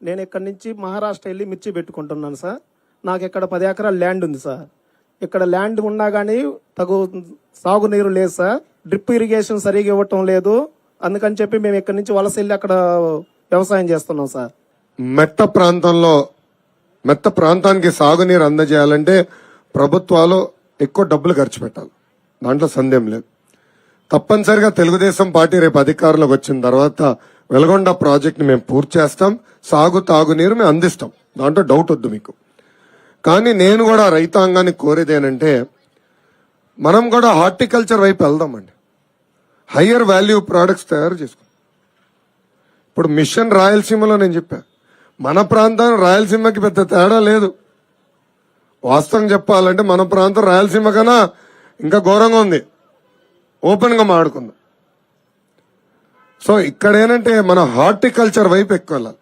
నేను ఇక్కడ నుంచి మహారాష్ట్ర వెళ్ళి మిర్చి పెట్టుకుంటున్నాను సార్. నాకు ఇక్కడ 10 ఎకరాల ల్యాండ్ ఉంది సార్. ఇక్కడ ల్యాండ్ ఉన్నా కానీ తగు సాగునీరు లేదు సార్. డ్రిప్ ఇరిగేషన్ సరిగా ఇవ్వటం లేదు. అందుకని చెప్పి మేము ఇక్కడ నుంచి వలస వెళ్ళి అక్కడ వ్యవసాయం చేస్తున్నాం సార్. మెట్ట ప్రాంతానికి సాగునీరు అందజేయాలంటే ప్రభుత్వాలు ఎక్కువ డబ్బులు ఖర్చు పెట్టాలి, దాంట్లో సందేహం లేదు. తప్పనిసరిగా తెలుగుదేశం పార్టీ రేపు అధికారంలోకి వచ్చిన తర్వాత వెలగొండ ప్రాజెక్ట్ ని మేము పూర్తి చేస్తాం, తాగునీరు మేము అందిస్తాం, దాంట్లో డౌట్ వద్దు మీకు. కానీ నేను కూడా రైతాంగాన్ని కోరేదేనంటే మనం కూడా హార్టికల్చర్ వైపు వెళ్దామండి. హయ్యర్ వాల్యూ ప్రొడక్ట్స్ తయారు చేసుకుంటాం. ఇప్పుడు మిషన్ రాయలసీమలో నేను చెప్పా, మన ప్రాంతం రాయలసీమకి పెద్ద తేడా లేదు. వాస్తవం చెప్పాలంటే మన ప్రాంతం రాయలసీమ కన్నా ఇంకా ఘోరంగా ఉంది. ఓపెన్ గా మాట్లాడుకుందాం. సో ఇక్కడ ఏంటంటే మన హార్టికల్చర్ వైపు ఎక్కువ వెళ్ళాలి.